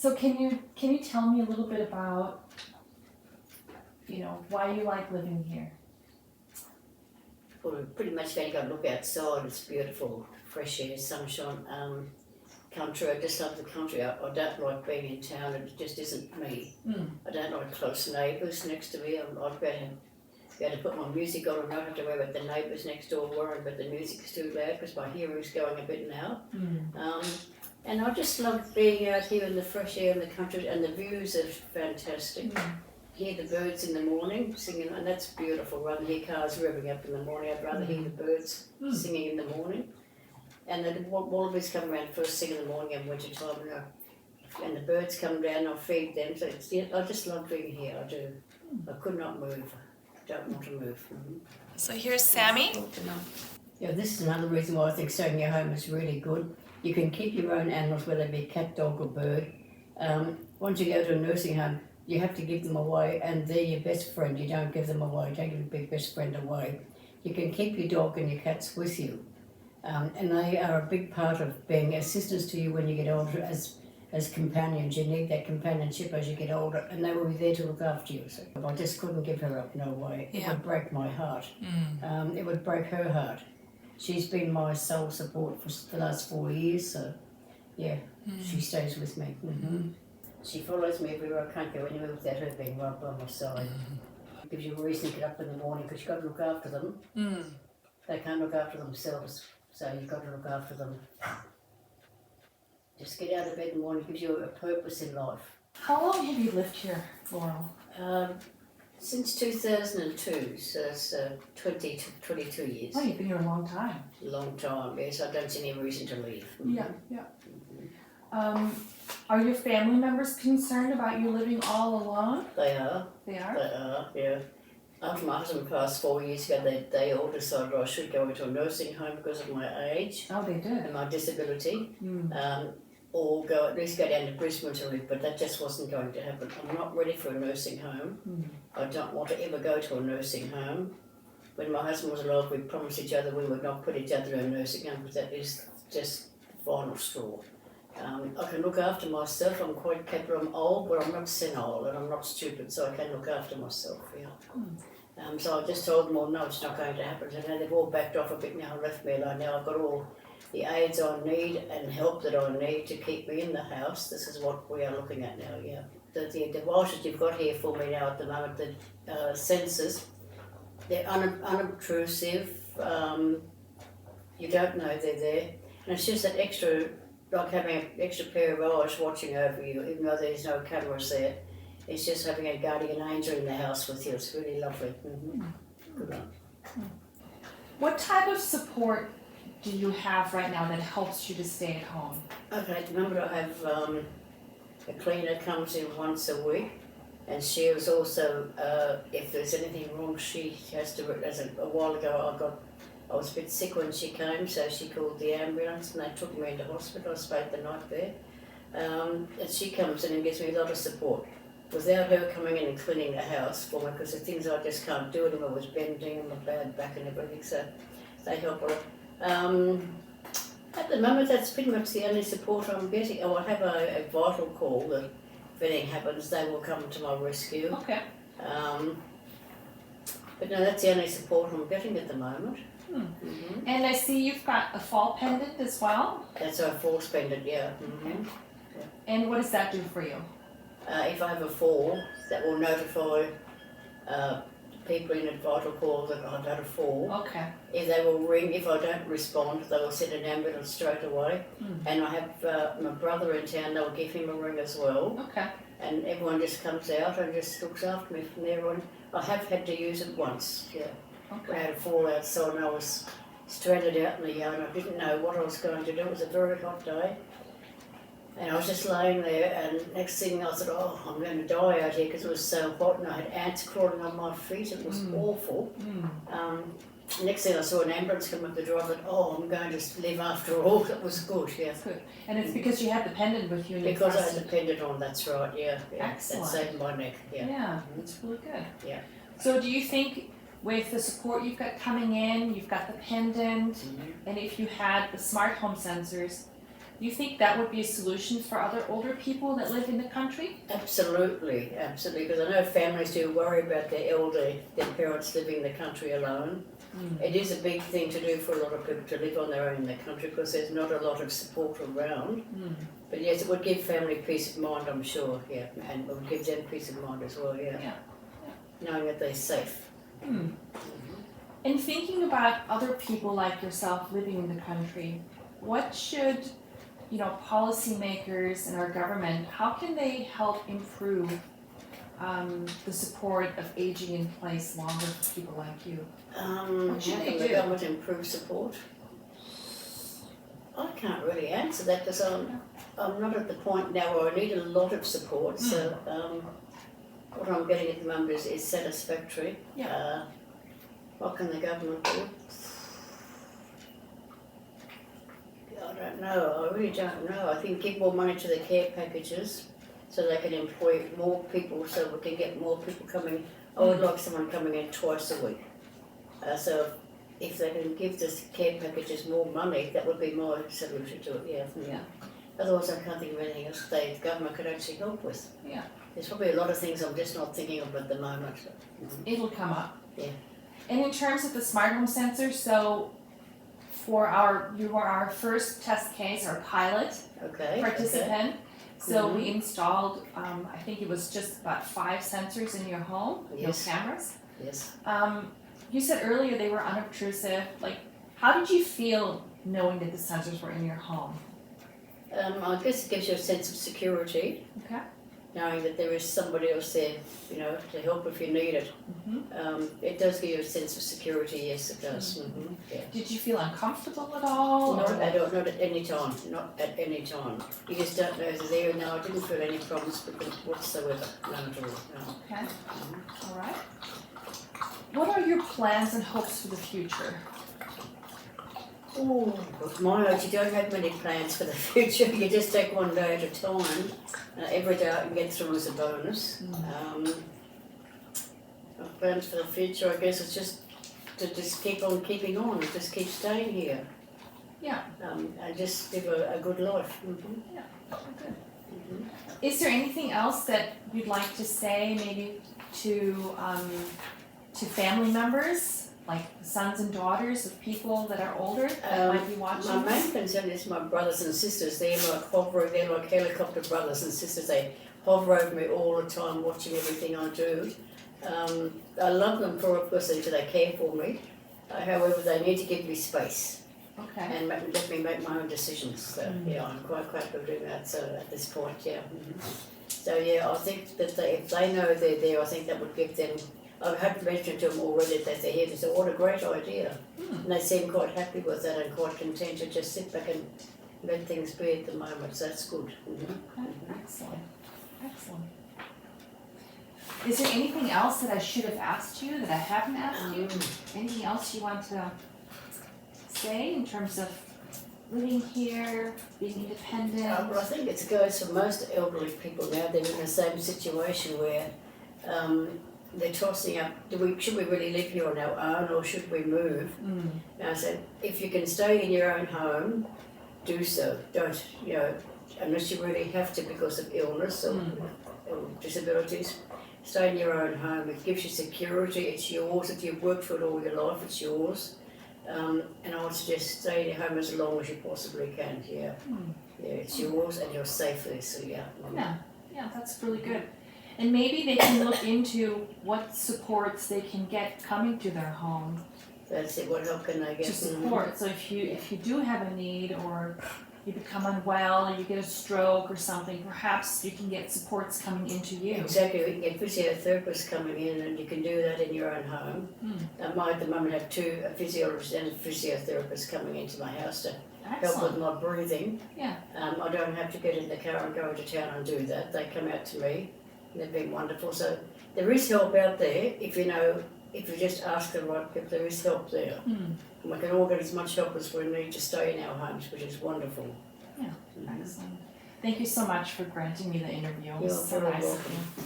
So can you tell me a little bit about, why you like living here? Well, we've pretty much only got to look outside. It's beautiful, fresh air, sunshine. Country. I just love the country. I don't like being in town. It just isn't me. I don't like close neighbours next to me. I'd be able to put my music on and not have to worry about the neighbours next door worrying but the music's too loud because my hearing's going a bit now. And I just love being out here in the fresh air in the country, and the views are fantastic. Hear the birds in the morning singing, and that's beautiful. Rather than hear cars revving up in the morning, I'd rather hear the birds singing in the morning. And the wallabies come around first thing in the morning in winter time, and the birds come down, I feed them. So I just love being here, I do. I could not move. I don't want to move. So here's Sammy. Yeah, this is another reason why I think staying at home is really good. You can keep your own animals, whether they be cat, dog or bird. Once you go to a nursing home, you have to give them away, and they're your best friend. You don't give them away, don't give your big best friend away. You can keep your dog and your cats with you. And they are a big part of being assistants to you when you get older as companions. You need that companionship as you get older, and they will be there to look after you. So I just couldn't give her up, no way. It would break my heart. It would break her heart. She's been my sole support for the last 4 years, so yeah, she stays with me. She follows me everywhere. I can't go anywhere without her being right by my side. It gives you a reason to get up in the morning because you've got to look after them. They can't look after themselves, so you've got to look after them. Just get out of bed in the morning, gives you a purpose in life. How long have you lived here, Laurel? Since 2002, so it's 22 years. Oh, you've been here a long time. Long time, yes. I don't see any reason to leave. Yeah. Are your family members concerned about you living all alone? They are. They are? They are, yeah. After my husband passed 4 years ago, they all decided I should go into a nursing home because of my age. Oh, they did? And my disability. Or at least go down to Brisbane to live, but that just wasn't going to happen. I'm not ready for a nursing home. I don't want to ever go to a nursing home. When my husband was alive, we promised each other we would not put each other in a nursing home, but that is just the final straw. I can look after myself. I'm quite capable. I'm old, but I'm not senile and I'm not stupid, so I can look after myself. Yeah. So I just told them all, no, it's not going to happen. So now they've all backed off a bit now and left me alone. Now I've got all the aids I need and help that I need to keep me in the house. This is what we are looking at now. Yeah. The devices you've got here for me now at the moment, the sensors, they're unobtrusive. You don't know they're there, and it's just that extra. Like having an extra pair of eyes watching over you, even though there's no cameras there. It's just having a guardian angel in the house with you. It's really lovely. Good one. What type of support do you have right now that helps you to stay at home? Okay, at the moment I have a cleaner comes in once a week, and she was also, if there's anything wrong, she has to, a while ago I was a bit sick when she came, so she called the ambulance and they took me into hospital. I spent the night there. And she comes in and gives me a lot of support. Without her coming in and cleaning the house for me, because the things I just can't do anymore was bending and my bad back and everything, so they help a lot. At the moment, that's pretty much the only support I'm getting. Oh, I have a vital call that if anything happens, they will come to my rescue. Okay. But no, that's the only support I'm getting at the moment. And I see you've got a fall pendant as well. That's our falls pendant, yeah. Okay. And what does that do for you? If I have a fall, that will notify people in a vital call that I've had a fall. Okay. If they will ring, if I don't respond, they will send an ambulance straight away. And I have my brother in town, they'll give him a ring as well. Okay. And everyone just comes out and just looks after me from there on. I have had to use it once, yeah. Okay. I had a fall outside and I was stranded out in the yard and I didn't know what I was going to do. It was a very hot day. And I was just laying there and next thing I thought, oh, I'm going to die out here because it was so hot and I had ants crawling on my feet. It was awful. Next thing I saw an ambulance come up the drive. I thought, oh, I'm going to live after all. That was good, yeah. Good. And it's because you had the pendant with you. Because I had the pendant on, that's right, yeah. Excellent. That saved my neck, yeah. Yeah, that's really good. Yeah. So do you think with the support you've got coming in, you've got the pendant, and if you had the smart home sensors, You think that would be a solution for other older people that live in the country? Absolutely, because I know families do worry about their parents living in the country alone. It is a big thing to do for a lot of people to live on their own in the country because there's not a lot of support around. But yes, it would give family peace of mind, I'm sure, yeah, and it would give them peace of mind as well, yeah. Knowing that they're safe. And thinking about other people like yourself living in the country, what should, policymakers and our government, how can they help improve the support of aging in place longer for people like you? How should they can the do? government improve support? I can't really answer that because I'm not at the point now where I need a lot of support. So what I'm getting at the moment is satisfactory. What can the government do? I don't know. I really don't know. I think give more money to the care packages so they can employ more people so we can get more people coming. I would like someone coming in twice a week. So if they can give the care packages more money, that would be my solution to it, yeah. Otherwise, I can't think of anything else the government could actually help with. Yeah. There's probably a lot of things I'm just not thinking of at the moment. It'll come up. Yeah. And in terms of the smart home sensor, so you were our first test case, our pilot participant. So we installed, I think it was just about 5 sensors in your home, Yes. no cameras. Yes. You said earlier they were unobtrusive. Like, how did you feel knowing that the sensors were in your home? I guess it gives you a sense of security, Okay. knowing that there is somebody else there, to help if you need it. It does give you a sense of security, yes it does. Yeah. Did you feel uncomfortable at all? Not at any time, not at any time. You just don't know they're there. No, I didn't feel any problems with them whatsoever, none at all, no. Okay, all right. What are your plans and hopes for the future? Oh, with my age, you don't have many plans for the future. You just take one day at a time. Every day I can get through is a bonus. My plans for the future, I guess, is just to keep on keeping on, just keep staying here. Yeah. And just live a good life. Yeah, good. Is there anything else that you'd like to say, maybe to family members, like sons and daughters of people that are older that might be watching? My main concern is my brothers and sisters. They're like helicopter brothers and sisters. They hover over me all the time, watching everything I do. I love them because they care for me. However, they need to give me space and let me make my own decisions. So I'm quite capable of doing that. So at this point, So I think that if they know they're there, I think that would give them. I have mentioned to them already that they're here. They said, "What a great idea!" And they seem quite happy with that and quite content to just sit back and let things be at the moment. So that's good. Excellent. Excellent. Is there anything else that I should have asked you that I haven't asked you? Anything else you want to say in terms of living here, being independent? Well, I think it goes for most elderly people now. They're in the same situation where they're tossing up, should we really live here on our own or should we move? And I said, if you can stay in your own home, do so. Don't, unless you really have to because of illness or disabilities, stay in your own home. It gives you security, it's yours. If you've worked for it all your life, it's yours. And I would suggest stay in your home as long as you possibly can, Yeah, it's yours and you're safe there, so yeah. Yeah, that's really good. And maybe they can look into what supports they can get coming to their home. That's it, what help can they get? To support, so if you do have a need or you become unwell or you get a stroke or something, perhaps you can get supports coming into you. Exactly, we can get physiotherapists coming in and you can do that in your own home. I might at the moment have 2 physiologists and physiotherapists coming into my house to help with my breathing. Yeah. I don't have to get in the car and go into town and do that. They come out to me. They've been wonderful. So there is help out there if you just ask the right people, there is help there. And we can all get as much help as we need to stay in our homes, which is wonderful. Yeah, excellent. Thank you so much for granting me the interview. It was You're so very nice of welcome. you.